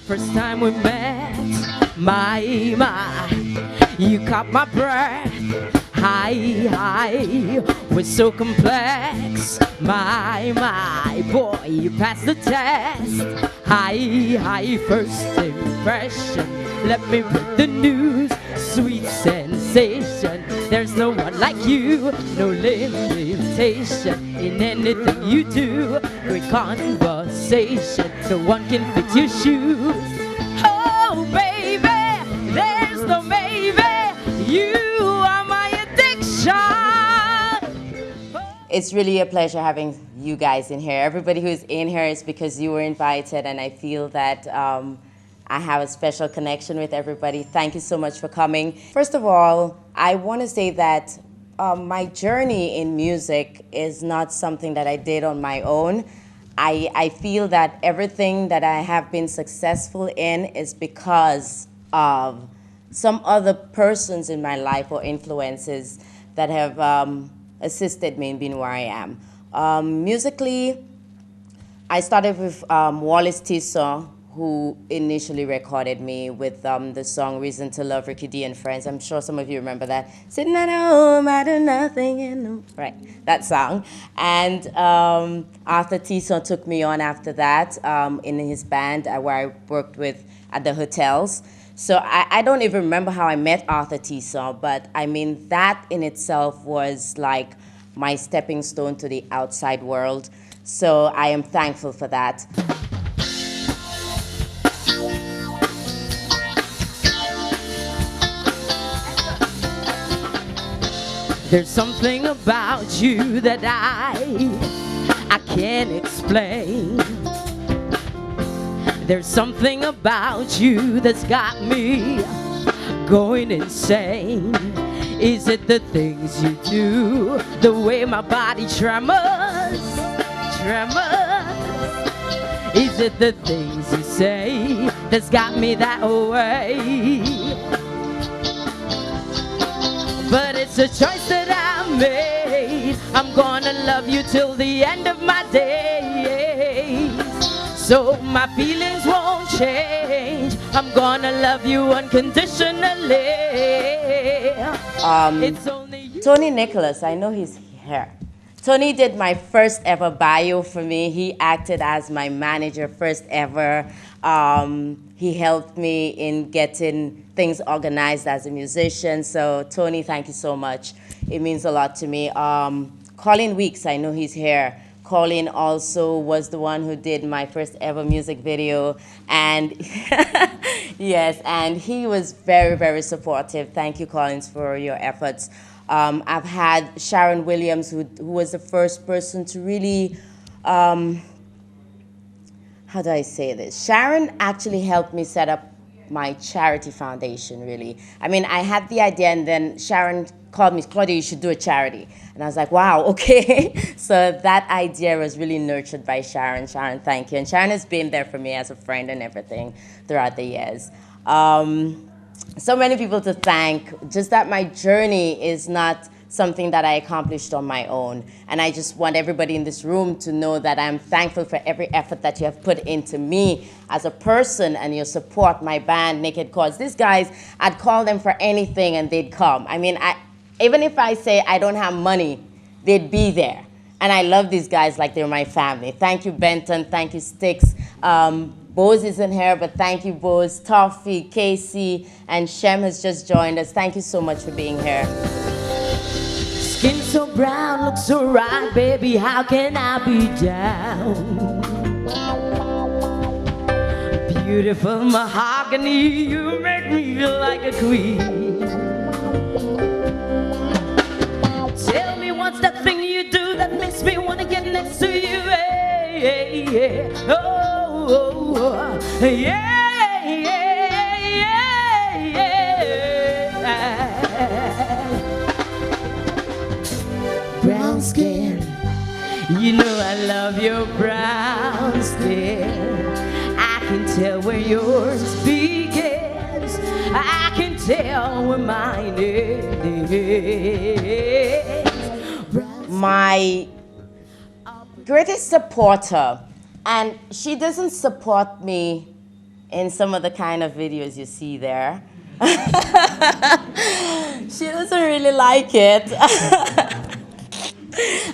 first time we met, my, you caught my breath. Hi, we're so complex. My, boy, you passed the test. Hi, first impression. Let me break the news. Sweet sensation. There's no one like you. No limitation in anything you do. Great conversation. No one can fit your shoes. Oh, baby, there's no maybe. You are my addiction. It's really a pleasure having you guys in here. Everybody who's in here is because you were invited, and I feel that I have a special connection with everybody. Thank you so much for coming. First of all, I want to say that my journey in music is not something that I did on my own. I feel that everything that I have been successful in is because of some other persons in my life or influences that have assisted me in being where I am. Musically, I started with Wallace Tissot, who initially recorded me with the song Reason to Love, Ricky D and Friends. I'm sure some of you remember that. Sitting at home, I do nothing, right, that song. And Arthur Tissot took me on after that in his band where I worked with at the hotels. So I don't even remember how I met Arthur Tissot, but I mean, that in itself was like my stepping stone to the outside world. So I am thankful for that. There's something about you that I can't explain. There's something about you that's got me going insane. Is it the things you do, the way my body tremors? Is it the things you say that's got me that way? But it's a choice that I made. I'm gonna love you till the end of my days. So my feelings won't change. I'm gonna love you unconditionally. It's only you. Tony Nicholas, I know he's here. Tony did my first ever bio for me. He acted as my manager first ever. He helped me in getting things organized as a musician. So Tony, thank you so much. It means a lot to me. Colin Weeks, I know he's here. Colin also was the one who did my first ever music video. And yes, and he was very, very supportive. Thank you, Collins, for your efforts. I've had Sharon Williams, who was the first person to really, how do I say this? Sharon actually helped me set up my charity foundation, really. I mean, I had the idea, and then Sharon called me, Claudia, you should do a charity. And I was like, wow, okay. So that idea was really nurtured by Sharon. Sharon, thank you. And Sharon has been there for me as a friend and everything throughout the years. So many people to thank, just that my journey is not something that I accomplished on my own. And I just want everybody in this room to know that I'm thankful for every effort that you have put into me as a person and your support, my band, Naked Chords. These guys, I'd call them for anything and they'd come. I mean, even if I say I don't have money, they'd be there. And I love these guys like they're my family. Thank you, Benton. Thank you, Sticks. Bose isn't here, but thank you, Bose. Toffee, Casey, and Shem has just joined us. Thank you so much for being here. Skin so brown, looks so right, baby, how can I be down? Beautiful mahogany, you make me feel like a queen. Tell me what's that thing you do that makes me want to get next to you, hey, yeah. Oh, yeah, yeah, yeah. Brown skin, you know I love your brown skin. I can tell where yours begins. I can tell where mine ends. My greatest supporter, and she doesn't support me in some of the kind of videos you see there. She doesn't really like it.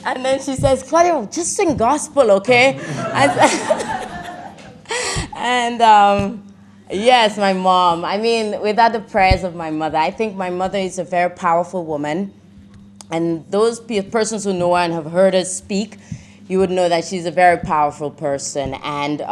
And then she says, Claudia, just sing gospel, okay? And yes, my mom. I mean, without the prayers of my mother, I think my mother is a very powerful woman. And those persons who know her and have heard her speak, you would know that she's a very powerful person. And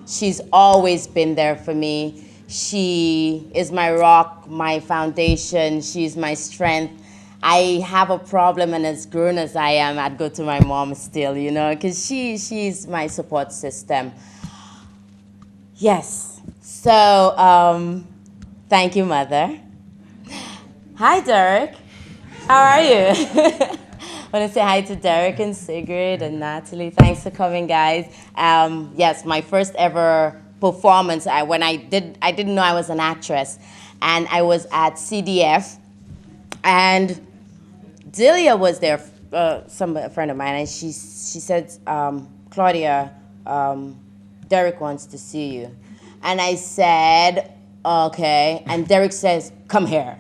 she's always been there for me. She is my rock, my foundation. She's my strength. I have a problem, and as grown as I am, I'd go to my mom still, you know, because she's my support system. Yes. So, thank you, Mother. Hi, Derek. How are you? I want to say hi to Derek and Sigrid and Natalie. Thanks for coming, guys. Yes, my first ever performance. I didn't know I was an actress, and I was at CDF, and Delia was there, a friend of mine, and she said, Claudia, Derek wants to see you. And I said, okay. And Derek says, come here.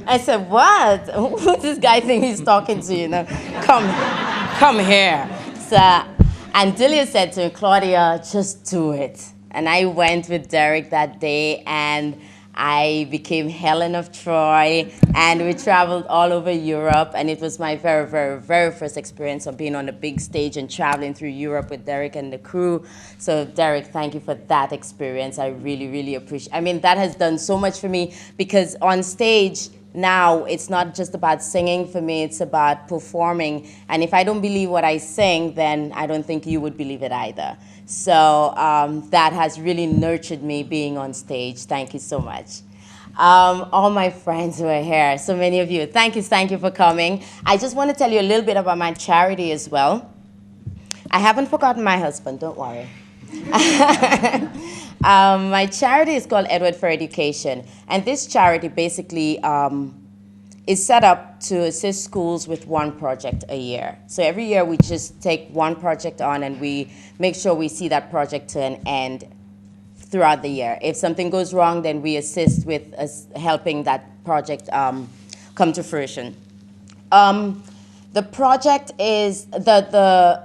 I said, what? Who's this guy think he's talking to, you know? Come here. So, and Delia said to me, Claudia, just do it. And I went with Derek that day, and I became Helen of Troy, and we traveled all over Europe, and it was my very, very, very first experience of being on a big stage and traveling through Europe with Derek and the crew. So Derek, thank you for that experience. I really, really appreciate it. I mean, that has done so much for me, because on stage now, it's not just about singing for me, it's about performing. And if I don't believe what I sing, then I don't think you would believe it either. So that has really nurtured me being on stage. Thank you so much. All my friends who are here, so many of you, thank you for coming. I just want to tell you a little bit about my charity as well. I haven't forgotten my husband, don't worry. My charity is called Edward for Education, and this charity basically is set up to assist schools with one project a year. So every year we just take one project on, and we make sure we see that project to an end throughout the year. If something goes wrong, then we assist with helping that project come to fruition. The project is, the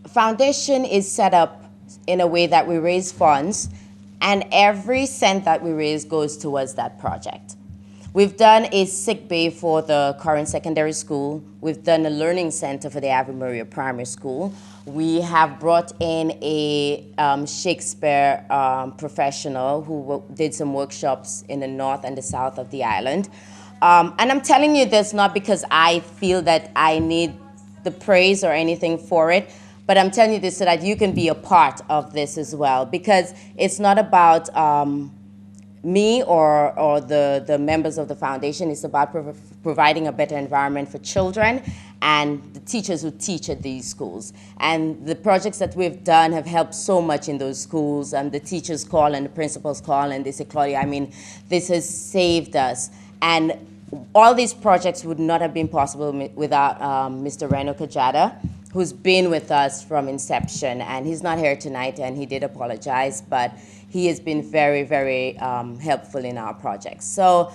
foundation is set up in a way that we raise funds, and every cent that we raise goes towards that project. We've done a sick bay for the current secondary school. We've done a learning center for the Ave Maria Primary School. We have brought in a Shakespeare professional who did some workshops in the north and the south of the island. And I'm telling you this not because I feel that I need the praise or anything for it, but I'm telling you this so that you can be a part of this as well, because it's not about me or the members of the foundation. It's about providing a better environment for children and the teachers who teach at these schools. And the projects that we've done have helped so much in those schools. And the teachers call and the principals call and they say, Claudia, I mean, this has saved us. And all these projects would not have been possible without Mr. Reno Kajada, who's been with us from inception. And he's not here tonight, and he did apologize, but he has been very, very helpful in our projects. So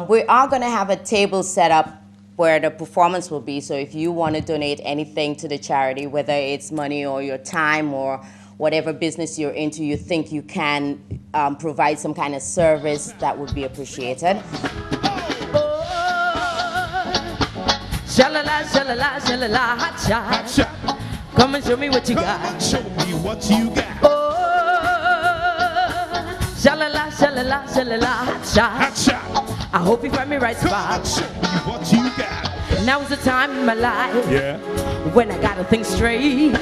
we are going to have a table set up where the performance will be. So if you want to donate anything to the charity, whether it's money or your time or whatever business you're into, you think you can provide some kind of service, that would be appreciated. Sha-la-la, sha-la-la, sha-la-la, ha-cha. Ha-cha. Come and show me what you got. Come and show me what you got. Oh, sha-la-la, sha-la-la, sha-la-la, ha-cha. Ha-cha. I hope you find me right spot. Come and show me what you got. Now is the time in my life, yeah, when I gotta think straight.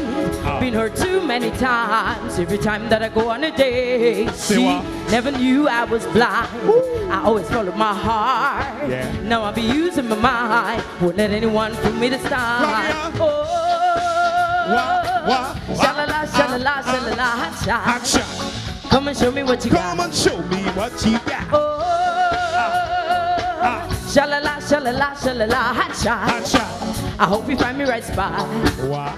Been hurt too many times. Every time that I go on a date, she never knew I was blind. Woo. I always followed my heart. Yeah. Now I be using my mind. Won't let anyone fool me this time. Oh, sha-la-la, sha-la-la, sha-la-la, ha-cha. Ha-cha. Come and show me what you got. Come and show me what you got. Oh, sha-la-la, sha-la-la, sha-la-la, ha-cha. Ha-cha. I hope you find me right spot. Wow.